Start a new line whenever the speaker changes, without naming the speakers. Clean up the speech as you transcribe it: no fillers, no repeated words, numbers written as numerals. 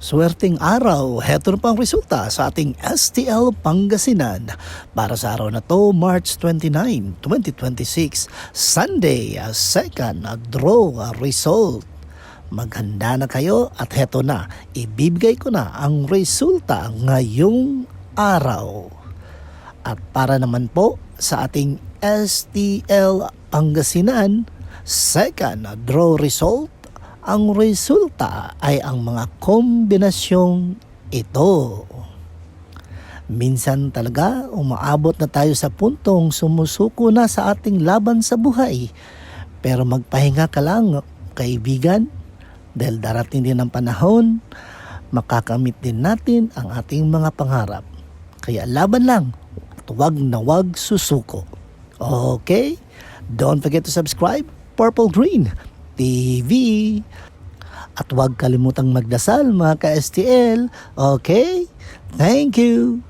Swerteng araw, heto na pang resulta sa ating STL Pangasinan para sa araw na to, March 29, 2026, Sunday, second draw result. Maghanda na kayo at heto na, ibibigay ko na ang resulta ngayong araw. At para naman po sa ating STL Pangasinan, second draw result, ang resulta ay ang mga kombinasyong ito. Minsan talaga umaabot na tayo sa puntong sumusuko na sa ating laban sa buhay. Pero magpahinga ka lang, kaibigan, dahil darating din ang panahon, makakamit din natin ang ating mga pangarap. Kaya laban lang, huwag na huwag susuko. Okay? Don't forget to subscribe, Purple Green TV. At huwag kalimutang magdasal mga ka-STL. Okay? Thank you.